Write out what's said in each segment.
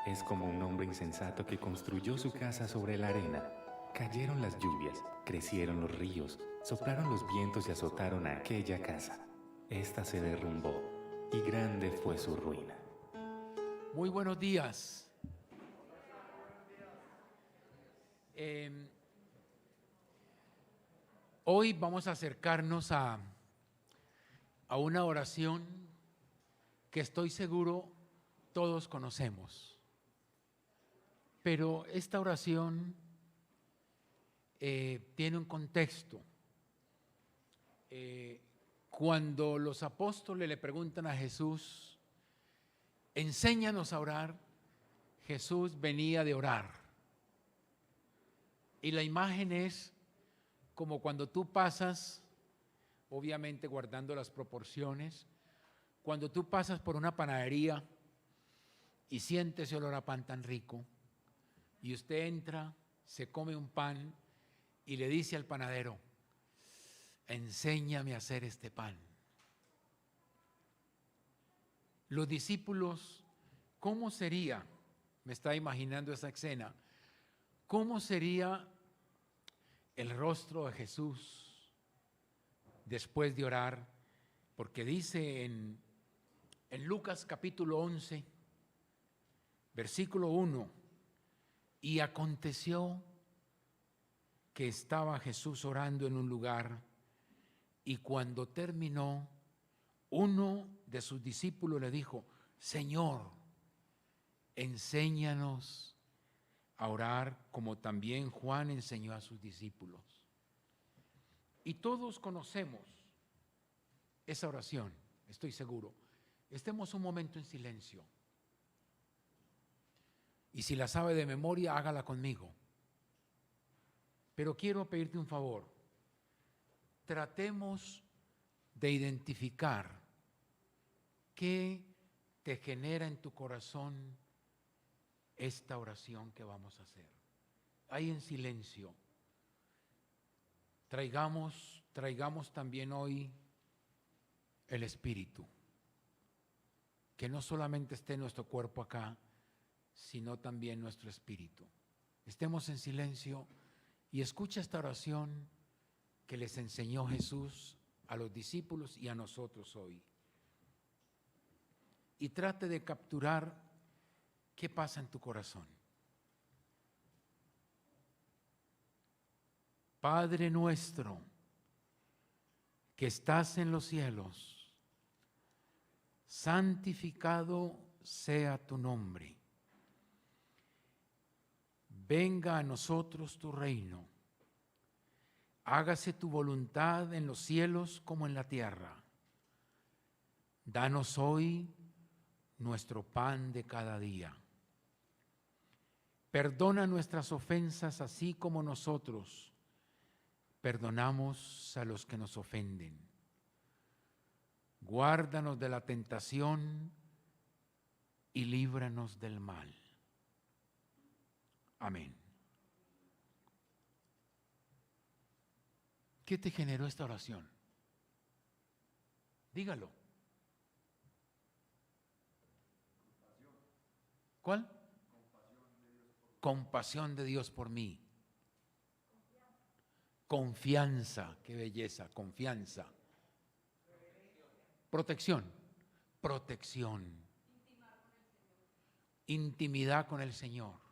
Es como un hombre insensato que construyó su casa sobre la arena. Cayeron las lluvias, crecieron los ríos, soplaron los vientos y azotaron a aquella casa. Esta se derrumbó, y grande fue su ruina. Muy buenos días. Hoy vamos a acercarnos a una oración que estoy seguro todos conocemos. Pero esta oración tiene un contexto. Cuando los apóstoles le preguntan a Jesús, enséñanos a orar, Jesús venía de orar. Y la imagen es como cuando tú pasas, obviamente guardando las proporciones, cuando tú pasas por una panadería y sientes ese olor a pan tan rico, y usted entra, se come un pan y le dice al panadero, enséñame a hacer este pan. Los discípulos, ¿cómo sería? Me está imaginando esa escena. ¿Cómo sería el rostro de Jesús después de orar? Porque dice en Lucas capítulo 11, versículo 1, y aconteció que estaba Jesús orando en un lugar y cuando terminó, uno de sus discípulos le dijo, Señor, enséñanos a orar como también Juan enseñó a sus discípulos. Y todos conocemos esa oración, estoy seguro. Estemos un momento en silencio. Y si la sabe de memoria, hágala conmigo. Pero quiero pedirte un favor. Tratemos de identificar qué te genera en tu corazón esta oración que vamos a hacer. Ahí en silencio. Traigamos también hoy el Espíritu. Que no solamente esté nuestro cuerpo acá, sino también nuestro espíritu. Estemos en silencio y escucha esta oración que les enseñó Jesús a los discípulos y a nosotros hoy. Y trate de capturar qué pasa en tu corazón. Padre nuestro, que estás en los cielos, santificado sea tu nombre. Venga a nosotros tu reino. Hágase tu voluntad en los cielos como en la tierra. Danos hoy nuestro pan de cada día. Perdona nuestras ofensas así como nosotros perdonamos a los que nos ofenden. Guárdanos de la tentación y líbranos del mal. Amén. ¿Qué te generó esta oración? Dígalo. ¿Cuál? Compasión de Dios por mí. Confianza, qué belleza, confianza. Protección. Intimidad con el Señor.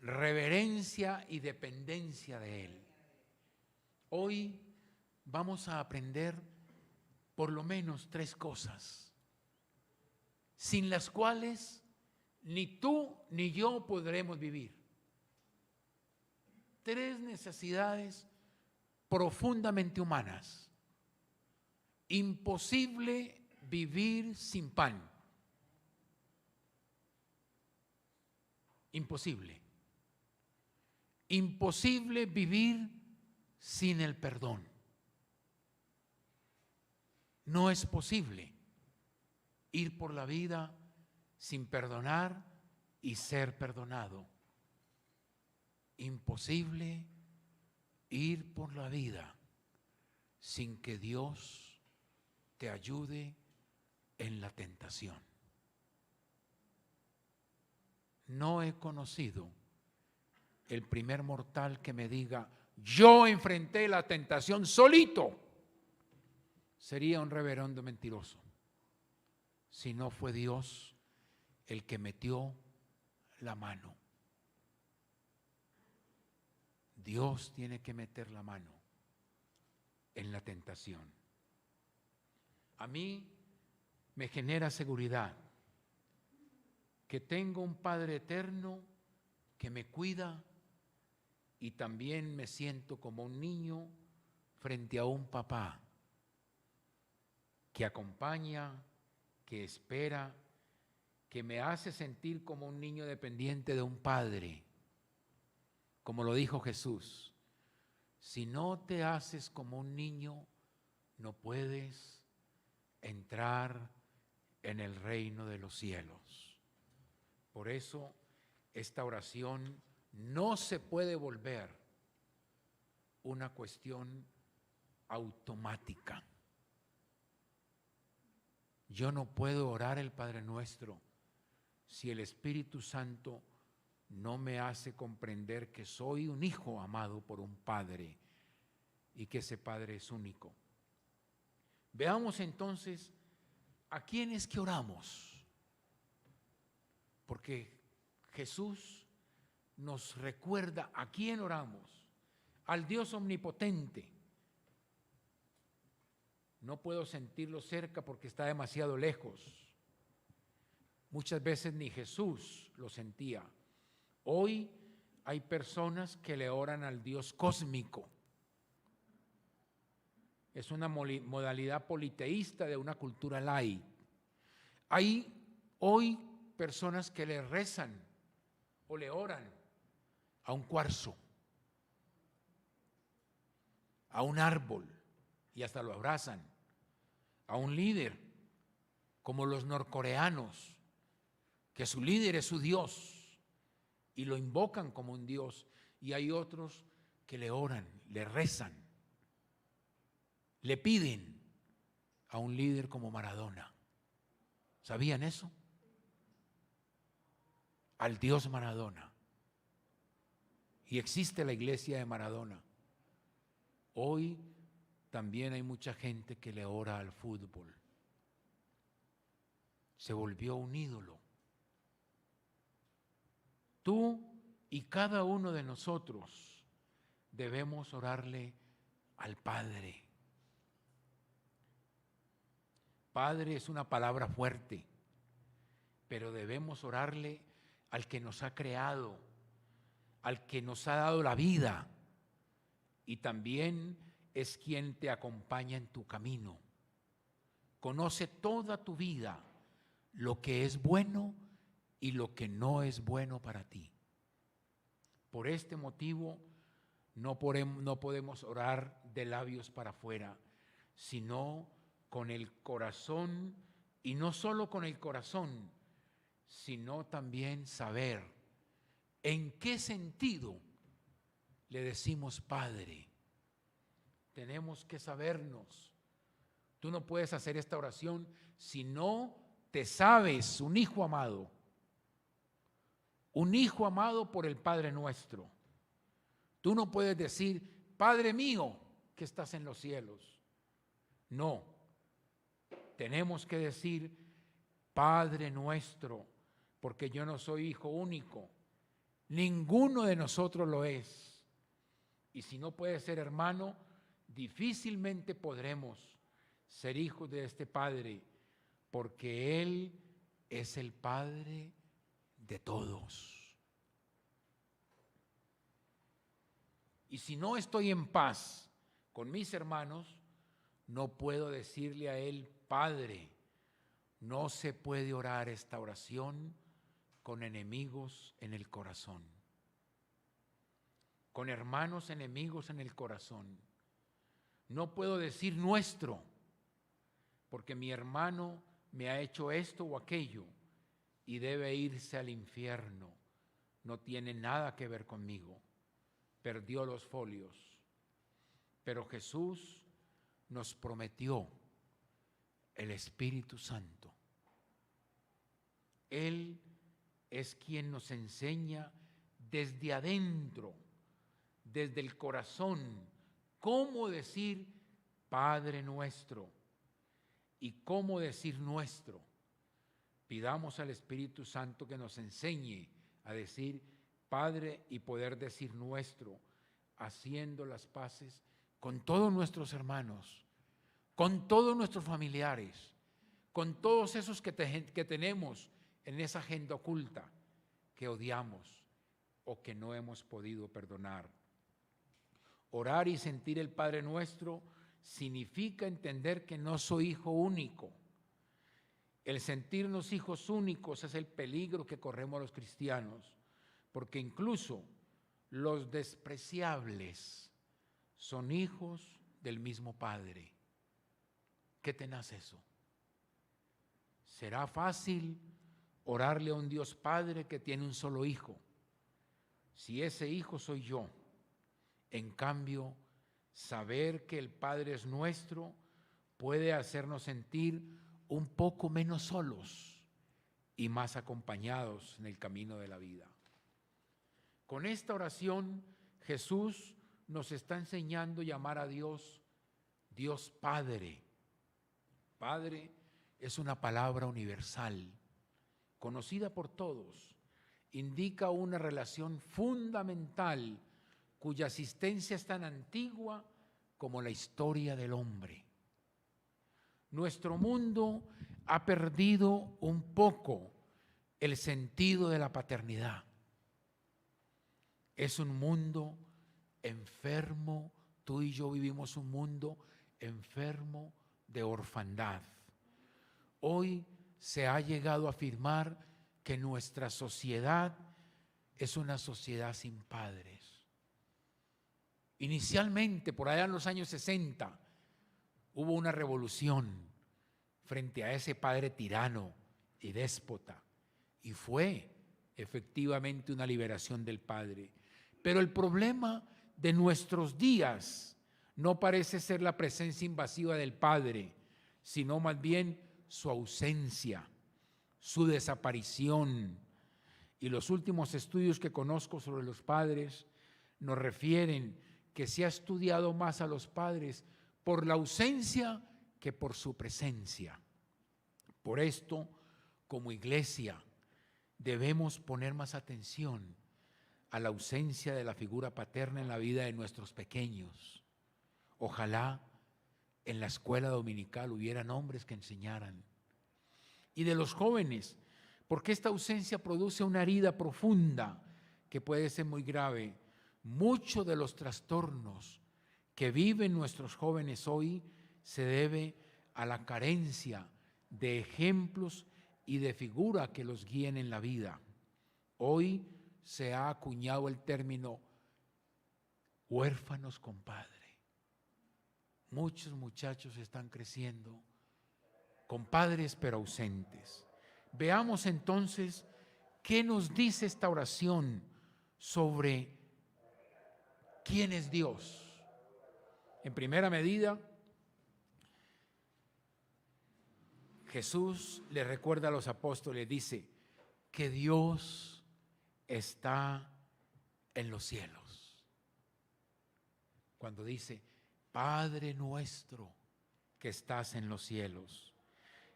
Reverencia y dependencia de Él. Hoy vamos a aprender por lo menos 3 cosas, sin las cuales ni tú ni yo podremos vivir. 3 necesidades profundamente humanas. Imposible vivir sin pan. Imposible. Imposible vivir sin el perdón. No es posible ir por la vida sin perdonar y ser perdonado. Imposible ir por la vida sin que Dios te ayude en la tentación. no he conocido el primer mortal que me diga, yo enfrenté la tentación solito. Sería un reverendo mentiroso si no fue Dios el que metió la mano. Dios tiene que meter la mano en la tentación. A mí me genera seguridad que tengo un Padre eterno que me cuida y también me siento como un niño frente a un papá que acompaña, que espera, que me hace sentir como un niño dependiente de un padre. Como lo dijo Jesús, si no te haces como un niño, no puedes entrar en el reino de los cielos. Por eso, esta oración no se puede volver una cuestión automática. Yo no puedo orar el Padre Nuestro si el Espíritu Santo no me hace comprender que soy un hijo amado por un Padre y que ese Padre es único. Veamos entonces a quién es que oramos, porque Jesús nos recuerda a quién oramos, al Dios omnipotente. No puedo sentirlo cerca porque está demasiado lejos. Muchas veces ni Jesús lo sentía. Hoy hay personas que le oran al Dios cósmico. Es una modalidad politeísta de una cultura laica. Hay hoy personas que le rezan o le oran a un cuarzo, a un árbol, y hasta lo abrazan, a un líder, como los norcoreanos, que su líder es su Dios y lo invocan como un Dios, y hay otros que le oran, le rezan, le piden a un líder como Maradona. ¿Sabían eso? Al Dios Maradona. Y existe la iglesia de Maradona. Hoy también hay mucha gente que le ora al fútbol. Se volvió un ídolo. Tú y cada uno de nosotros debemos orarle al Padre. Padre es una palabra fuerte, pero debemos orarle al que nos ha creado, al que nos ha dado la vida, y también es quien te acompaña en tu camino. Conoce toda tu vida, lo que es bueno y lo que no es bueno para ti. Por este motivo, no podemos orar de labios para afuera, sino con el corazón, y no solo con el corazón, sino también saber en qué sentido le decimos Padre. Tenemos que sabernos. Tú no puedes hacer esta oración si no te sabes un hijo amado por el Padre nuestro. Tú no puedes decir, Padre mío, que estás en los cielos. No, tenemos que decir, Padre nuestro, porque yo no soy hijo único. Ninguno de nosotros lo es. Y si no puede ser hermano, difícilmente podremos ser hijos de este Padre, porque Él es el Padre de todos. Y si no estoy en paz con mis hermanos, no puedo decirle a Él, Padre. No se puede orar esta oración con enemigos en el corazón, con hermanos enemigos en el corazón. No puedo decir nuestro, porque mi hermano me ha hecho esto o aquello y debe irse al infierno. No tiene nada que ver conmigo. Perdió los folios. Pero Jesús nos prometió el Espíritu Santo. Él es quien nos enseña desde adentro, desde el corazón, cómo decir Padre nuestro y cómo decir nuestro. Pidamos al Espíritu Santo que nos enseñe a decir Padre y poder decir nuestro, haciendo las paces con todos nuestros hermanos, con todos nuestros familiares, con todos esos que tenemos en esa agenda oculta que odiamos o que no hemos podido perdonar. Orar y sentir el Padre Nuestro significa entender que no soy hijo único. El sentirnos hijos únicos es el peligro que corremos los cristianos, porque incluso los despreciables son hijos del mismo Padre. ¿Qué tenaz eso? ¿Será fácil orarle a un Dios Padre que tiene un solo hijo? Si ese hijo soy yo. En cambio, saber que el Padre es nuestro puede hacernos sentir un poco menos solos y más acompañados en el camino de la vida. Con esta oración, Jesús nos está enseñando a llamar a Dios, Dios Padre. Padre es una palabra universal, conocida por todos. Indica una relación fundamental cuya existencia es tan antigua como la historia del hombre. Nuestro mundo ha perdido un poco el sentido de la paternidad. Es un mundo enfermo, tú y yo vivimos un mundo enfermo de orfandad. Hoy se ha llegado a afirmar que nuestra sociedad es una sociedad sin padres. Inicialmente, por allá en los años 60, hubo una revolución frente a ese padre tirano y déspota, y fue efectivamente una liberación del padre. Pero el problema de nuestros días no parece ser la presencia invasiva del padre, sino más bien su ausencia, su desaparición. Y los últimos estudios que conozco sobre los padres nos refieren que se ha estudiado más a los padres por la ausencia que por su presencia. Por esto, como iglesia, debemos poner más atención a la ausencia de la figura paterna en la vida de nuestros pequeños. Ojalá en la escuela dominical hubieran hombres que enseñaran. Y de los jóvenes, porque esta ausencia produce una herida profunda que puede ser muy grave. Muchos de los trastornos que viven nuestros jóvenes hoy se debe a la carencia de ejemplos y de figura que los guíen en la vida. Hoy se ha acuñado el término huérfanos con padre. Muchos muchachos están creciendo con padres pero ausentes. Veamos entonces qué nos dice esta oración sobre quién es Dios. En primera medida, Jesús le recuerda a los apóstoles, dice que Dios está en los cielos. Cuando dice, Padre nuestro que estás en los cielos.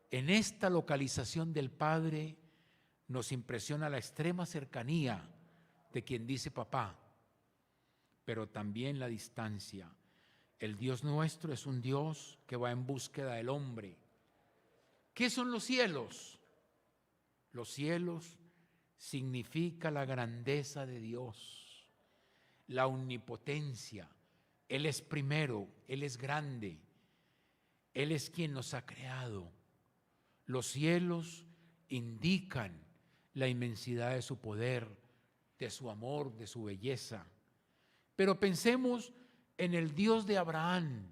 En esta localización del Padre nos impresiona la extrema cercanía de quien dice papá, pero también la distancia. El Dios nuestro es un Dios que va en búsqueda del hombre. ¿Qué son los cielos? Los cielos significa la grandeza de Dios, la omnipotencia. Él es primero, Él es grande, Él es quien nos ha creado. Los cielos indican la inmensidad de su poder, de su amor, de su belleza. Pero pensemos en el Dios de Abraham,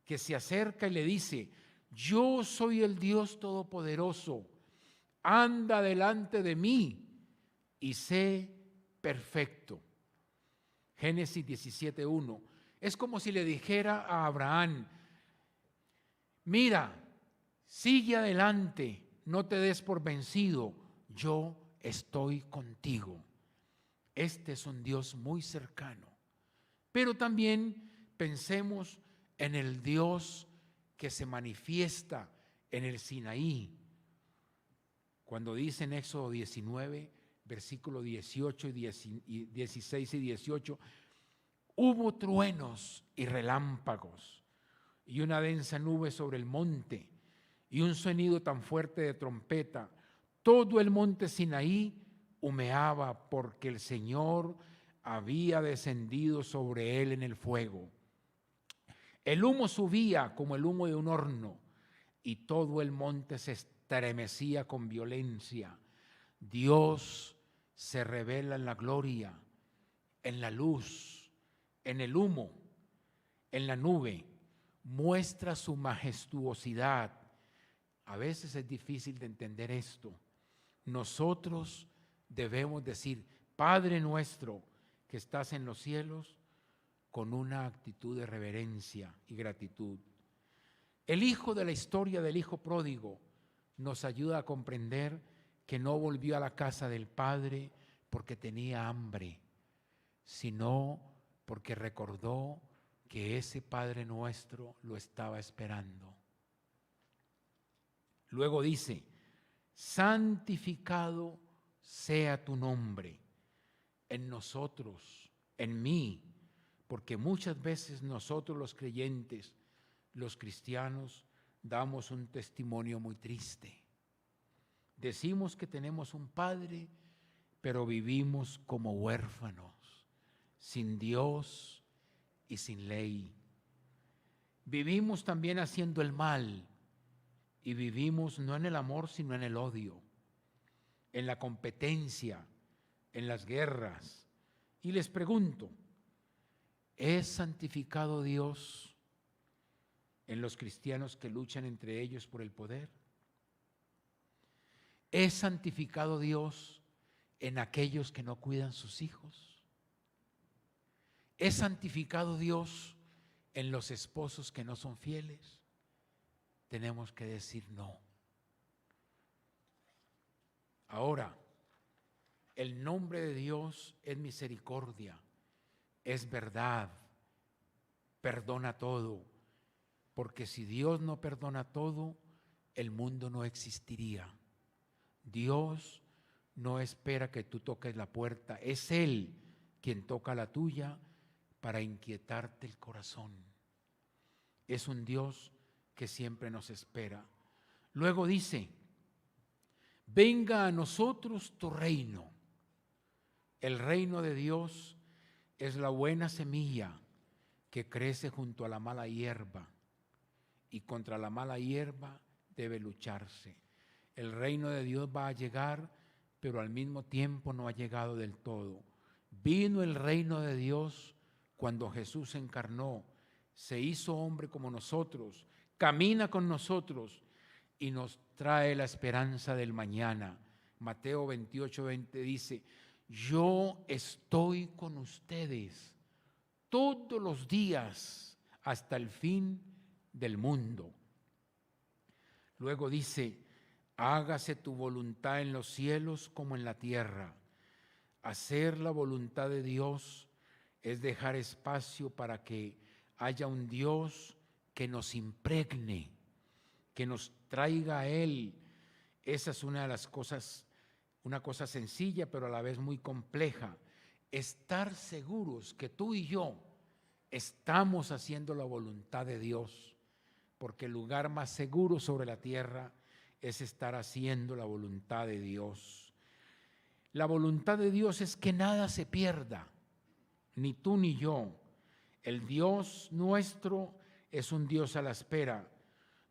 que se acerca y le dice, yo soy el Dios todopoderoso, anda delante de mí y sé perfecto. Génesis 17:1. Es como si le dijera a Abraham, mira, sigue adelante, no te des por vencido, yo estoy contigo. Este es un Dios muy cercano. Pero también pensemos en el Dios que se manifiesta en el Sinaí. Cuando dice en Éxodo 19, versículo 18 y 16 y 18, hubo truenos y relámpagos y una densa nube sobre el monte y un sonido tan fuerte de trompeta. Todo el monte Sinaí humeaba porque el Señor había descendido sobre él en el fuego. El humo subía como el humo de un horno y todo el monte se estremecía con violencia. Dios se revela en la gloria, en la luz, en el humo, en la nube. Muestra su majestuosidad. A veces es difícil de entender esto. Nosotros debemos decir, Padre nuestro que estás en los cielos, con una actitud de reverencia y gratitud. El hijo de la historia del hijo pródigo nos ayuda a comprender que no volvió a la casa del padre porque tenía hambre, sino porque recordó que ese Padre nuestro lo estaba esperando. Luego dice, santificado sea tu nombre en nosotros, en mí, porque muchas veces nosotros los creyentes, los cristianos, damos un testimonio muy triste. Decimos que tenemos un Padre, pero vivimos como huérfanos, sin Dios y sin ley. Vivimos también haciendo el mal y vivimos no en el amor, sino en el odio, en la competencia, en las guerras. Y les pregunto, ¿es santificado Dios en los cristianos que luchan entre ellos por el poder? ¿Es santificado Dios en aquellos que no cuidan sus hijos? ¿Es santificado Dios en los esposos que no son fieles? Tenemos que decir no. Ahora, el nombre de Dios es misericordia, es verdad, perdona todo, porque si Dios no perdona todo, el mundo no existiría. Dios no espera que tú toques la puerta, es Él quien toca la tuya para inquietarte el corazón. Es un Dios que siempre nos espera. Luego dice, venga a nosotros tu reino. El reino de Dios es la buena semilla que crece junto a la mala hierba y contra la mala hierba debe lucharse. El reino de Dios va a llegar, pero al mismo tiempo no ha llegado del todo. Vino el reino de Dios cuando Jesús se encarnó, se hizo hombre como nosotros, camina con nosotros y nos trae la esperanza del mañana. Mateo 28:20 dice, yo estoy con ustedes todos los días hasta el fin del mundo. Luego dice, hágase tu voluntad en los cielos como en la tierra. Hacer la voluntad de Dios es dejar espacio para que haya un Dios que nos impregne, que nos traiga a Él. Esa es una de las cosas, una cosa sencilla pero a la vez muy compleja. Estar seguros que tú y yo estamos haciendo la voluntad de Dios, porque el lugar más seguro sobre la tierra es estar haciendo la voluntad de Dios. La voluntad de Dios es que nada se pierda, ni tú ni yo. El Dios nuestro es un Dios a la espera.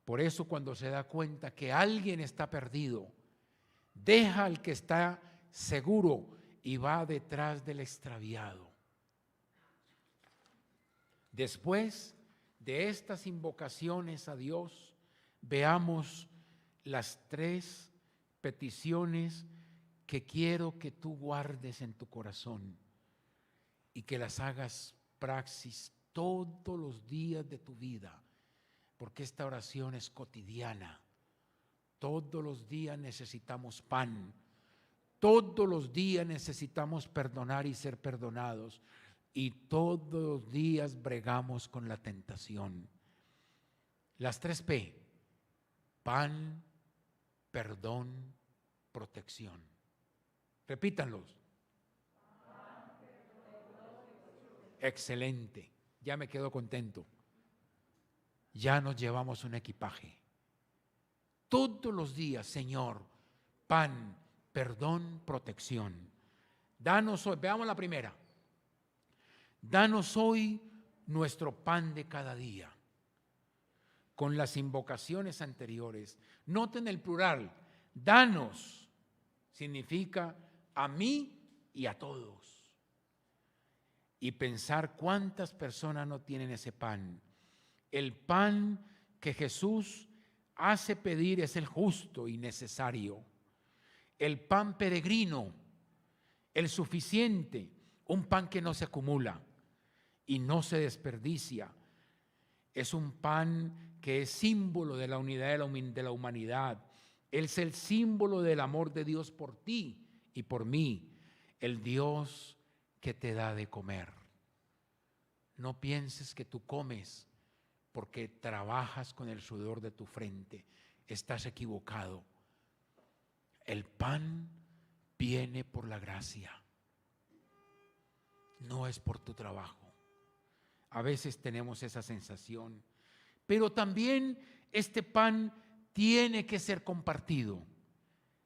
Por eso cuando se da cuenta que alguien está perdido, deja al que está seguro y va detrás del extraviado. Después de estas invocaciones a Dios, veamos las 3 peticiones que quiero que tú guardes en tu corazón y que las hagas praxis todos los días de tu vida, porque esta oración es cotidiana. Todos los días necesitamos pan, Todos los días necesitamos perdonar y ser perdonados. Y todos los días bregamos con la tentación. Las 3P: pan, perdón, protección. Repítanlos. Excelente. Ya me quedo contento. Ya nos llevamos un equipaje. Todos los días, Señor, pan, perdón, protección. Danos hoy, veamos la primera. Danos hoy nuestro pan de cada día. Con las invocaciones anteriores. Noten el plural. Danos significa a mí y a todos. Y pensar cuántas personas no tienen ese pan. El pan que Jesús hace pedir es el justo y necesario. El pan peregrino, el suficiente, un pan que no se acumula y no se desperdicia. Es un pan que es símbolo de la unidad de la humanidad. Es el símbolo del amor de Dios por ti y por mí, el Dios que te da de comer. No pienses que tú comes porque trabajas con el sudor de tu frente. Estás equivocado. El pan viene por la gracia, no es por tu trabajo. A veces tenemos esa sensación, pero también este pan tiene que ser compartido.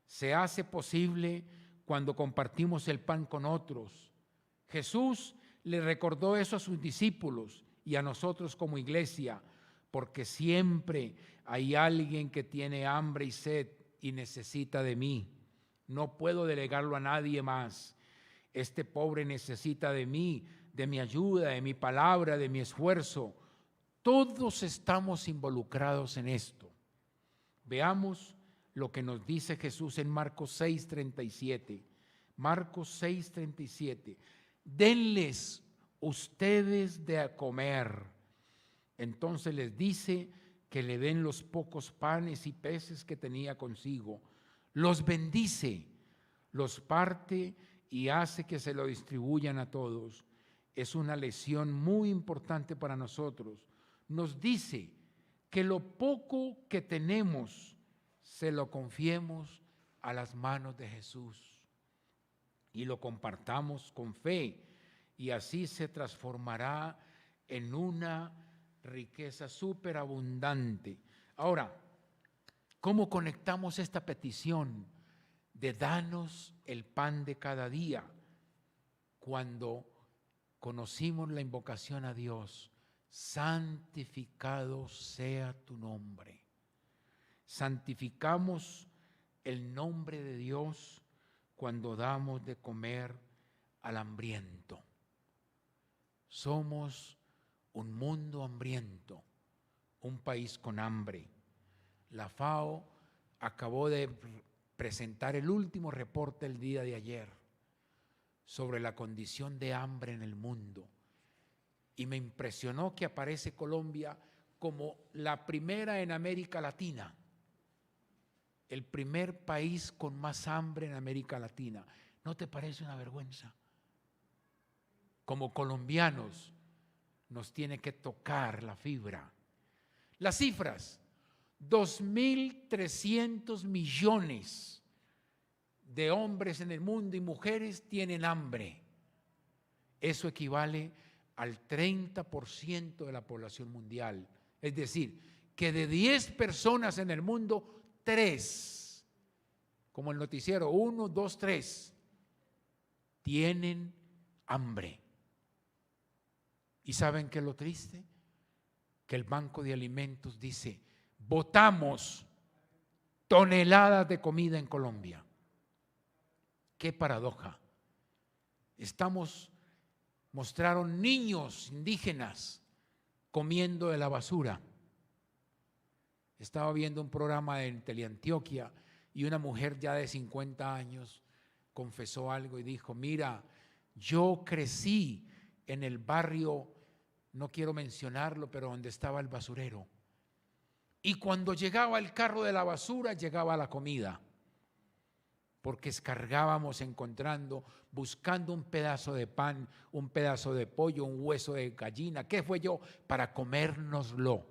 Se hace posible cuando compartimos el pan con otros. Jesús le recordó eso a sus discípulos y a nosotros como iglesia, porque siempre hay alguien que tiene hambre y sed y necesita de mí. No puedo delegarlo a nadie más. Este pobre necesita de mí, de mi ayuda, de mi palabra, de mi esfuerzo. Todos estamos involucrados en esto. Veamos lo que nos dice Jesús en Marcos 6:37. Marcos 6:37. Denles ustedes de a comer. Entonces les dice que le den los pocos panes y peces que tenía consigo. Los bendice, los parte y hace que se lo distribuyan a todos. Es una lección muy importante para nosotros. Nos dice que lo poco que tenemos se lo confiemos a las manos de Jesús y lo compartamos con fe, y así se transformará en una riqueza superabundante. Ahora, ¿cómo conectamos esta petición de danos el pan de cada día? Cuando conocimos la invocación a Dios: santificado sea tu nombre. Santificamos el nombre de Dios cuando damos de comer al hambriento. Somos un mundo hambriento, un país con hambre. La FAO acabó de presentar el último reporte el día de ayer sobre la condición de hambre en el mundo. Y me impresionó que aparece Colombia como la primera en América Latina, el primer país con más hambre en América Latina. ¿No te parece una vergüenza? Como colombianos nos tiene que tocar la fibra. Las cifras: 2.300 millones de hombres en el mundo y mujeres tienen hambre. Eso equivale al 30% de la población mundial. Es decir, que de 10 personas en el mundo, 3, como el noticiero, 1, 2, 3, tienen hambre. ¿Y saben qué es lo triste? Que el Banco de Alimentos dice: botamos toneladas de comida en Colombia. ¡Qué paradoja! Mostraron niños indígenas comiendo de la basura. Estaba viendo un programa en Teleantioquia y una mujer ya de 50 años confesó algo y dijo: mira, yo crecí en el barrio, no quiero mencionarlo, pero donde estaba el basurero. Y cuando llegaba el carro de la basura, llegaba la comida. porque escargábamos encontrando, buscando un pedazo de pan, un pedazo de pollo, un hueso de gallina, ¿qué fue yo? Para comérnoslo.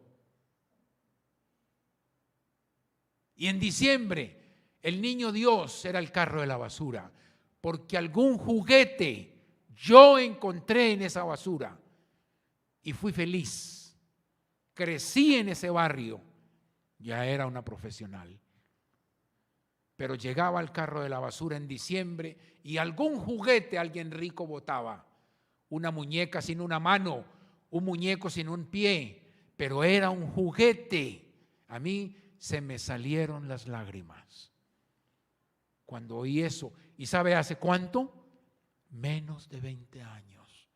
Y en diciembre, el niño Dios era el carro de la basura, porque algún juguete yo encontré en esa basura y fui feliz. Crecí en ese barrio, ya era una profesional. Pero llegaba al carro de la basura en diciembre y algún juguete alguien rico botaba. Una muñeca sin una mano, un muñeco sin un pie, pero era un juguete. A mí se me salieron las lágrimas cuando oí eso. ¿Y sabe hace cuánto? Menos de 20 años,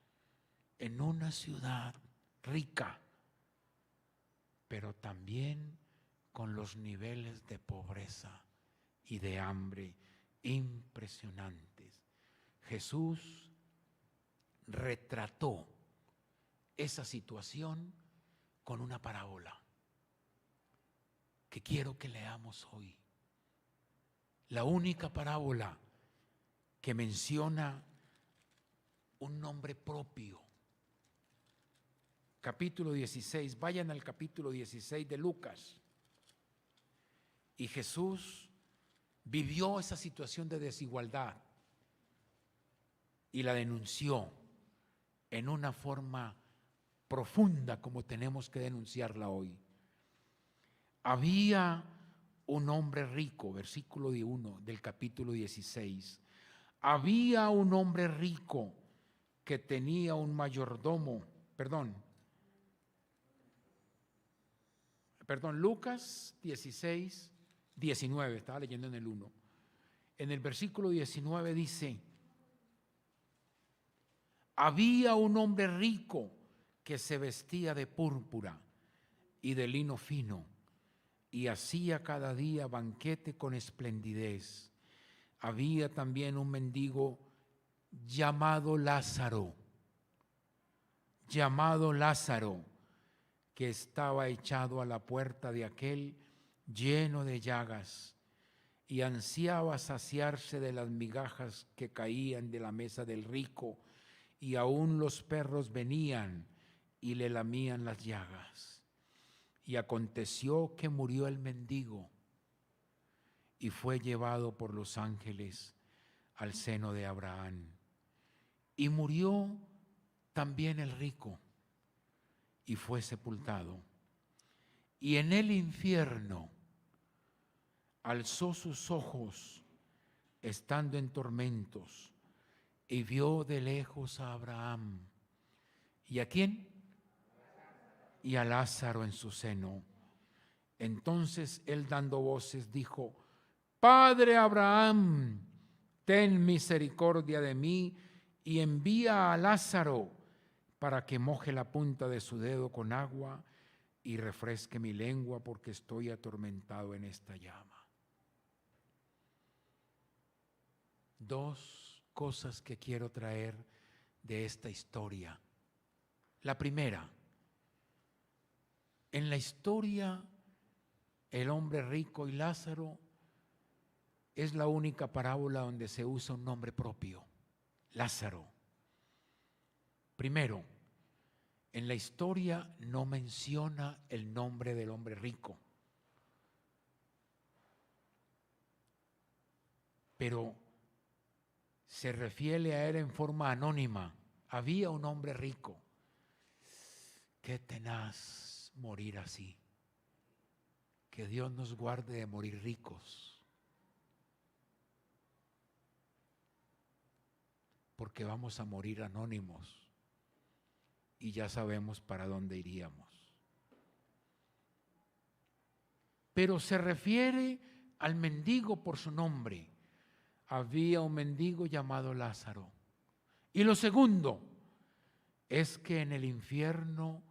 en una ciudad rica, pero también con los niveles de pobreza y de hambre impresionantes. Jesús retrató esa situación con una parábola que quiero que leamos hoy. La única parábola que menciona un nombre propio. Capítulo 16, vayan al capítulo 16 de Lucas. Y Jesús vivió esa situación de desigualdad y la denunció en una forma profunda como tenemos que denunciarla hoy. Había un hombre rico, versículo 1 del capítulo 16. Había un hombre rico que tenía un mayordomo, Lucas 16, 19, estaba leyendo en el 1. En el versículo 19 dice: había un hombre rico que se vestía de púrpura y de lino fino y hacía cada día banquete con esplendidez. Había también un mendigo llamado Lázaro, que estaba echado a la puerta de aquel lleno de llagas y ansiaba saciarse de las migajas que caían de la mesa del rico, y aún los perros venían y le lamían las llagas. Y aconteció que murió el mendigo y fue llevado por los ángeles al seno de Abraham. Y murió también el rico y fue sepultado. Y en el infierno alzó sus ojos, estando en tormentos, y vio de lejos a Abraham. ¿Y a quién? Y a Lázaro en su seno. Entonces él, dando voces, dijo: Padre Abraham, ten misericordia de mí y envía a Lázaro para que moje la punta de su dedo con agua y refresque mi lengua, porque estoy atormentado en esta llama. Dos cosas que quiero traer de esta historia. La primera, en la historia, el hombre rico y Lázaro es la única parábola donde se usa un nombre propio, Lázaro. Primero, en la historia no menciona el nombre del hombre rico, pero se refiere a él en forma anónima. Había un hombre rico. Qué tenaz morir así. Que Dios nos guarde de morir ricos, porque vamos a morir anónimos y ya sabemos para dónde iríamos. Pero se refiere al mendigo por su nombre. Había un mendigo llamado Lázaro. Y lo segundo es que en el infierno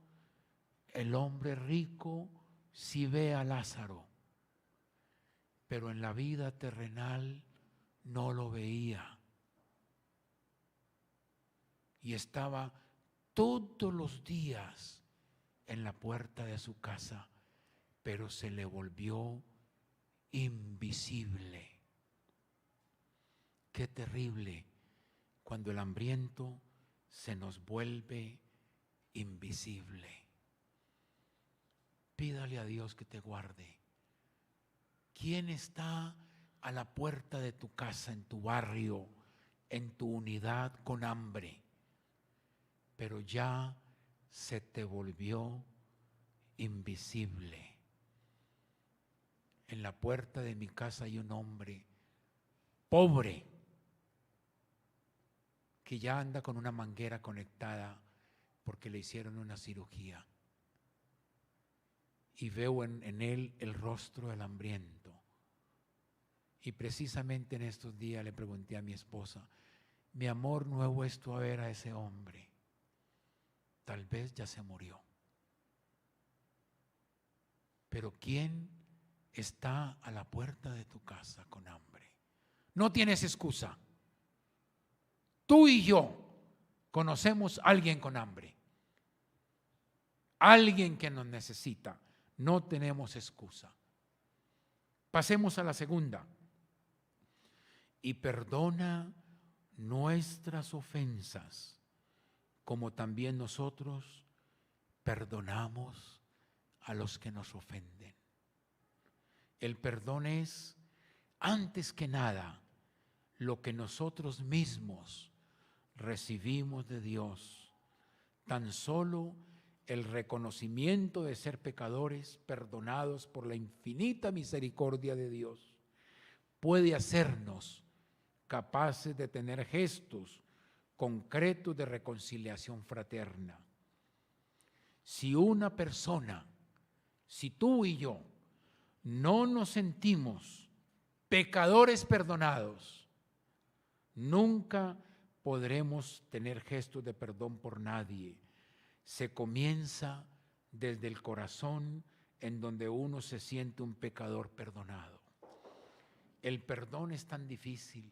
el hombre rico sí ve a Lázaro, pero en la vida terrenal no lo veía. Y estaba todos los días en la puerta de su casa, pero se le volvió invisible. Qué terrible cuando el hambriento se nos vuelve invisible. Pídale a Dios que te guarde. ¿Quién está a la puerta de tu casa, en tu barrio, en tu unidad con hambre? Pero ya se te volvió invisible. En la puerta de mi casa hay un hombre pobre que ya anda con una manguera conectada porque le hicieron una cirugía. Y veo en él el rostro del hambriento. Y precisamente en estos días le pregunté a mi esposa: mi amor, ¿no he vuelto a ver a ese hombre? Tal vez ya se murió. Pero ¿quién está a la puerta de tu casa con hambre? No tienes excusa. Tú y yo conocemos a alguien con hambre, alguien que nos necesita. No tenemos excusa. Pasemos a la segunda. Y perdona nuestras ofensas, como también nosotros perdonamos a los que nos ofenden. El perdón es, antes que nada, lo que nosotros mismos recibimos de Dios. Tan solo el reconocimiento de ser pecadores perdonados por la infinita misericordia de Dios puede hacernos capaces de tener gestos concretos de reconciliación fraterna. Si una persona, si tú y yo no nos sentimos pecadores perdonados, nunca podremos tener gestos de perdón por nadie. Se comienza desde el corazón, en donde uno se siente un pecador perdonado. El perdón es tan difícil,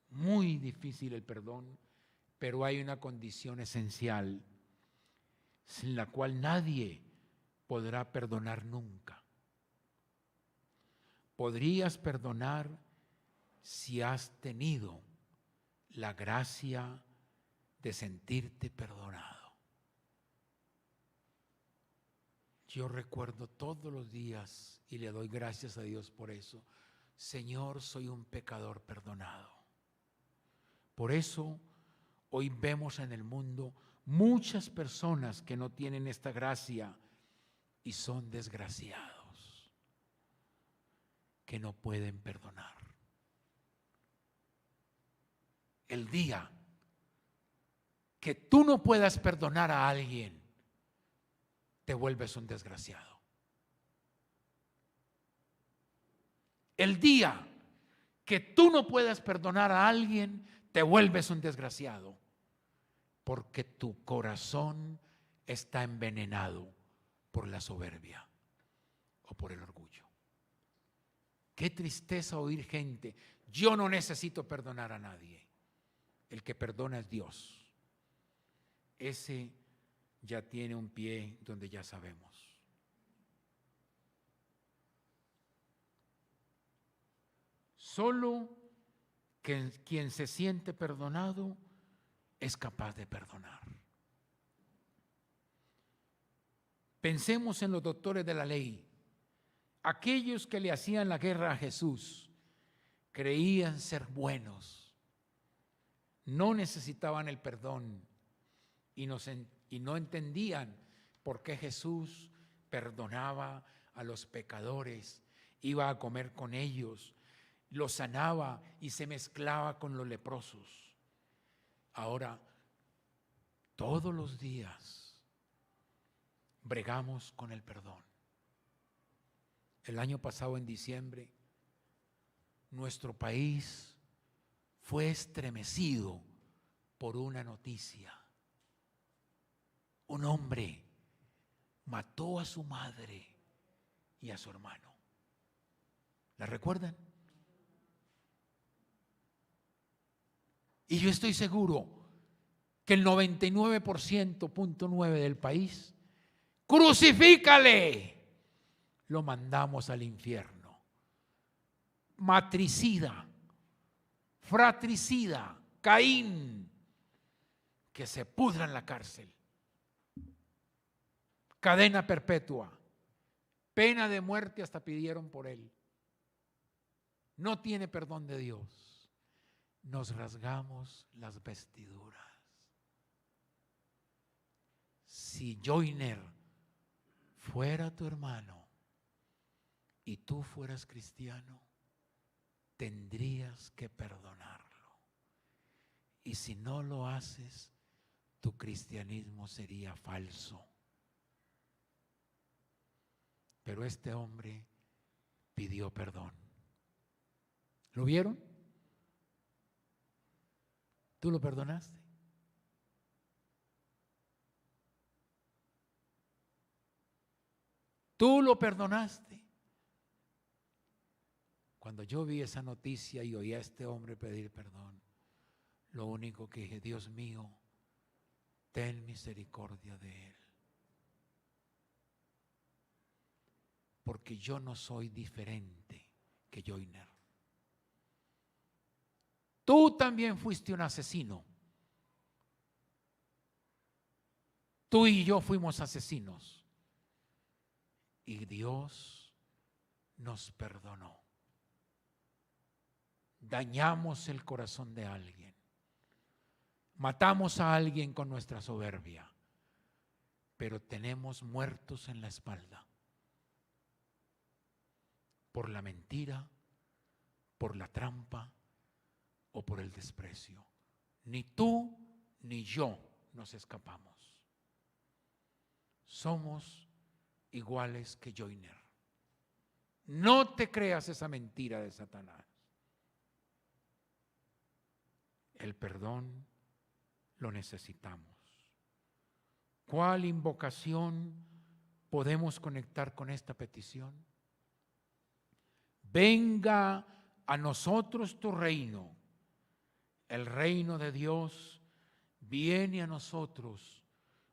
muy difícil el perdón, pero hay una condición esencial sin la cual nadie podrá perdonar nunca. Podrías perdonar si has tenido la gracia de sentirte perdonado. Yo recuerdo todos los días y le doy gracias a Dios por eso. Señor, soy un pecador perdonado. Por eso hoy vemos en el mundo muchas personas que no tienen esta gracia y son desgraciados, que no pueden perdonar. El día que tú no puedas perdonar a alguien, te vuelves un desgraciado. El día que tú no puedas perdonar a alguien, te vuelves un desgraciado, porque tu corazón está envenenado por la soberbia o por el orgullo. Qué tristeza oír gente: yo no necesito perdonar a nadie. El que perdona es Dios. Ese ya tiene un pie donde ya sabemos. Solo quien se siente perdonado es capaz de perdonar. Pensemos en los doctores de la ley, aquellos que le hacían la guerra a Jesús, creían ser buenos, no necesitaban el perdón y no entendían por qué Jesús perdonaba a los pecadores, iba a comer con ellos, los sanaba y se mezclaba con los leprosos. Ahora, todos los días bregamos con el perdón. El año pasado, en diciembre, nuestro país fue estremecido por una noticia. Un hombre mató a su madre y a su hermano. ¿La recuerdan? Y yo estoy seguro que el 99.9% del país, crucifícale, lo mandamos al infierno. Matricida, fratricida, Caín, que se pudra en la cárcel. Cadena perpetua, pena de muerte hasta pidieron por él. No tiene perdón de Dios. Nos rasgamos las vestiduras. Si Joyner fuera tu hermano y tú fueras cristiano, tendrías que perdonarlo. Y si no lo haces, tu cristianismo sería falso. Pero este hombre pidió perdón. ¿Lo vieron? ¿Tú lo perdonaste? ¿Tú lo perdonaste? Cuando yo vi esa noticia y oí a este hombre pedir perdón, lo único que dije, Dios mío, ten misericordia de él. Porque yo no soy diferente que Joyner. Tú también fuiste un asesino. Tú y yo fuimos asesinos. Y Dios nos perdonó. Dañamos el corazón de alguien. Matamos a alguien con nuestra soberbia. Pero tenemos muertos en la espalda. Por la mentira, por la trampa o por el desprecio. Ni tú ni yo nos escapamos. Somos iguales que Joyner. No te creas esa mentira de Satanás. El perdón lo necesitamos. ¿Cuál invocación podemos conectar con esta petición? Venga a nosotros tu reino. El reino de Dios viene a nosotros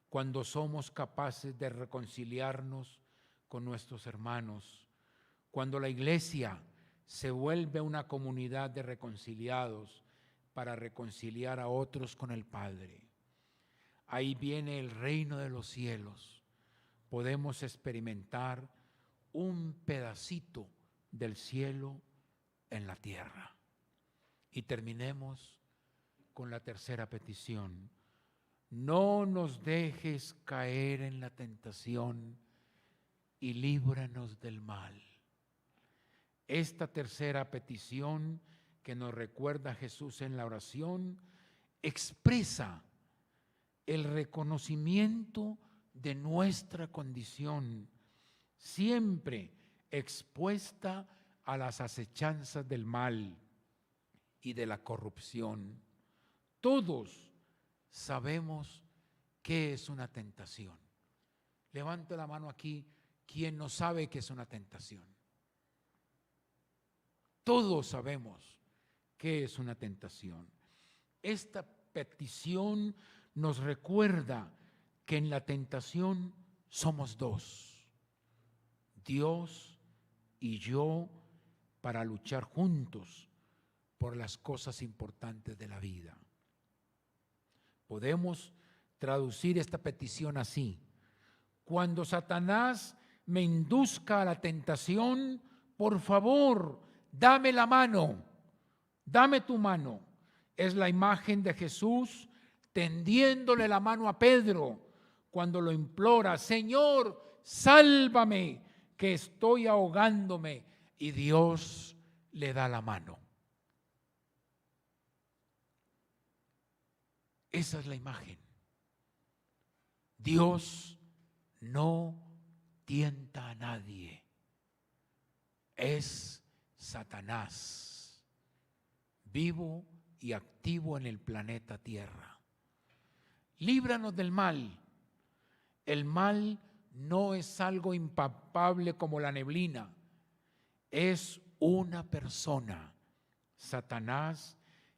cuando somos capaces de reconciliarnos con nuestros hermanos, cuando la iglesia se vuelve una comunidad de reconciliados para reconciliar a otros con el Padre. Ahí viene el reino de los cielos. Podemos experimentar un pedacito del cielo en la tierra. Y terminemos con la tercera petición. No nos dejes caer en la tentación y líbranos del mal. Esta tercera petición que nos recuerda Jesús en la oración expresa el reconocimiento de nuestra condición, siempre expuesta a las acechanzas del mal y de la corrupción. Todos sabemos qué es una tentación. Levante la mano aquí quien no sabe qué es una tentación. Todos sabemos qué es una tentación. Esta petición nos recuerda que en la tentación somos dos, Dios y yo, para luchar juntos por las cosas importantes de la vida. Podemos traducir esta petición así: cuando Satanás me induzca a la tentación, por favor, dame la mano, dame tu mano. Es la imagen de Jesús tendiéndole la mano a Pedro cuando lo implora: Señor, sálvame, que estoy ahogándome. Y Dios le da la mano. Esa es la imagen. Dios no tienta a nadie. Es Satanás, vivo y activo en el planeta Tierra. Líbranos del mal. El mal no es algo impalpable como la neblina. Es una persona, Satanás,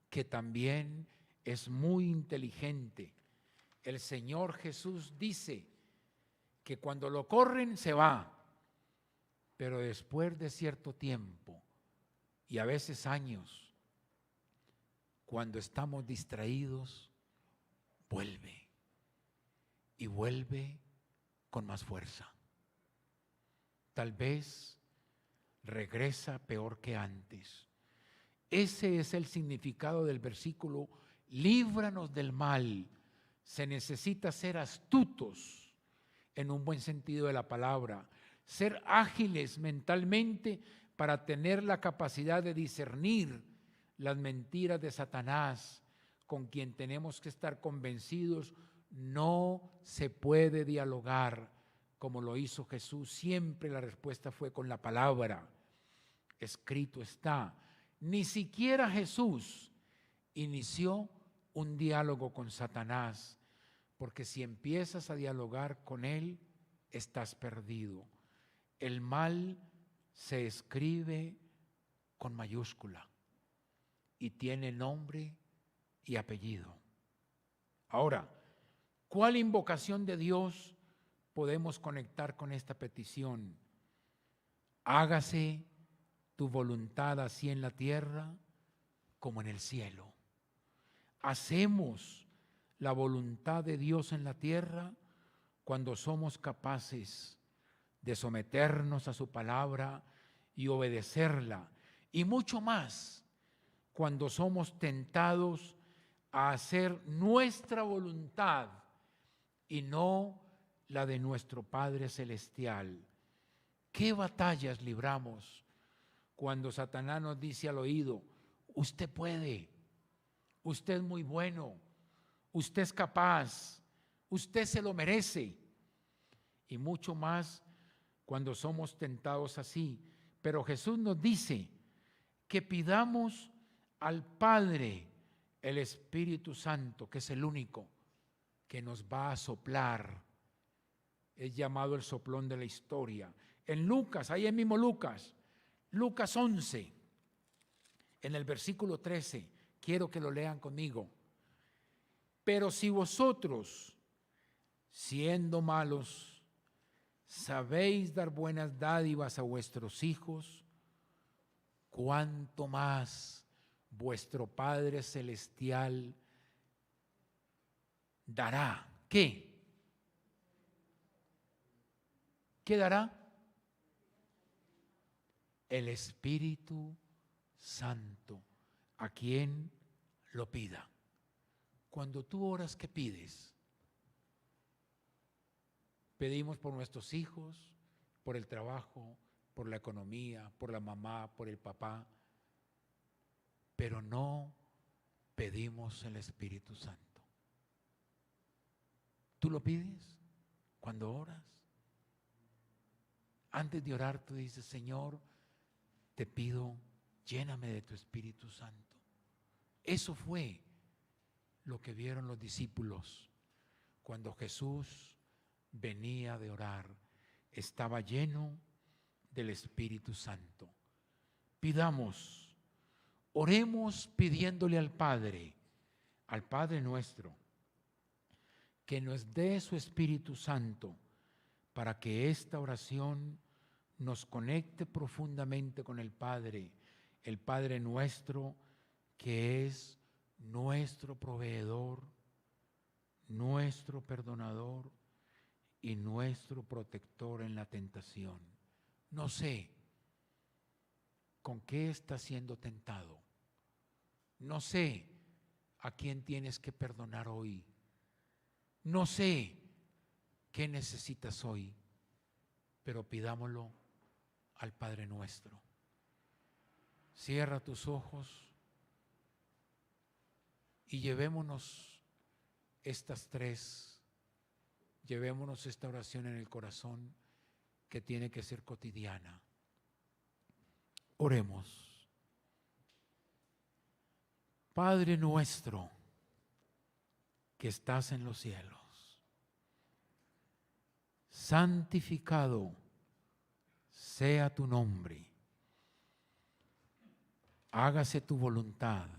que también es muy inteligente. El Señor Jesús dice que cuando lo corren se va, pero después de cierto tiempo, y a veces años, cuando estamos distraídos, vuelve. Y vuelve con más fuerza. Tal vez regresa peor que antes. Ese es el significado del versículo: líbranos del mal. Se necesita ser astutos en un buen sentido de la palabra, ser ágiles mentalmente para tener la capacidad de discernir las mentiras de Satanás, con quien tenemos que estar convencidos. No se puede dialogar como lo hizo Jesús. Siempre la respuesta fue con la palabra. Escrito está. Ni siquiera Jesús inició un diálogo con Satanás, porque si empiezas a dialogar con él, estás perdido. El mal se escribe con mayúscula y tiene nombre y apellido. Ahora, ¿cuál invocación de Dios podemos conectar con esta petición? Hágase tu voluntad así en la tierra como en el cielo. Hacemos la voluntad de Dios en la tierra cuando somos capaces de someternos a su palabra y obedecerla, y mucho más cuando somos tentados a hacer nuestra voluntad y no la de nuestro Padre Celestial. ¿Qué batallas libramos cuando Satanás nos dice al oído: usted puede, usted es muy bueno, usted es capaz, usted se lo merece? Y mucho más cuando somos tentados así. Pero Jesús nos dice que pidamos al Padre el Espíritu Santo, que es el único que nos va a soplar. Es llamado el soplón de la historia. En Lucas, ahí en mismo Lucas 11, en el versículo 13, quiero que lo lean conmigo. Pero si vosotros, siendo malos, sabéis dar buenas dádivas a vuestros hijos, cuánto más vuestro Padre Celestial dará. ¿Qué? ¿Qué dará? El Espíritu Santo a quien lo pida. Cuando tú oras, ¿qué pides? Pedimos por nuestros hijos, por el trabajo, por la economía, por la mamá, por el papá, pero no pedimos el Espíritu Santo. ¿Tú lo pides cuando oras? Antes de orar tú dices: Señor, te pido, lléname de tu Espíritu Santo. Eso fue lo que vieron los discípulos cuando Jesús venía de orar. Estaba lleno del Espíritu Santo. Pidamos, oremos pidiéndole al Padre nuestro, que nos dé su Espíritu Santo para que esta oración nos conecte profundamente con el Padre nuestro, que es nuestro proveedor, nuestro perdonador y nuestro protector en la tentación. No sé con qué estás siendo tentado. No sé a quién tienes que perdonar hoy. No sé qué necesitas hoy, pero pidámoslo al Padre nuestro. Cierra tus ojos y llevémonos esta oración en el corazón, que tiene que ser cotidiana. Oremos. Padre nuestro que estás en los cielos, santificado sea tu nombre. Hágase tu voluntad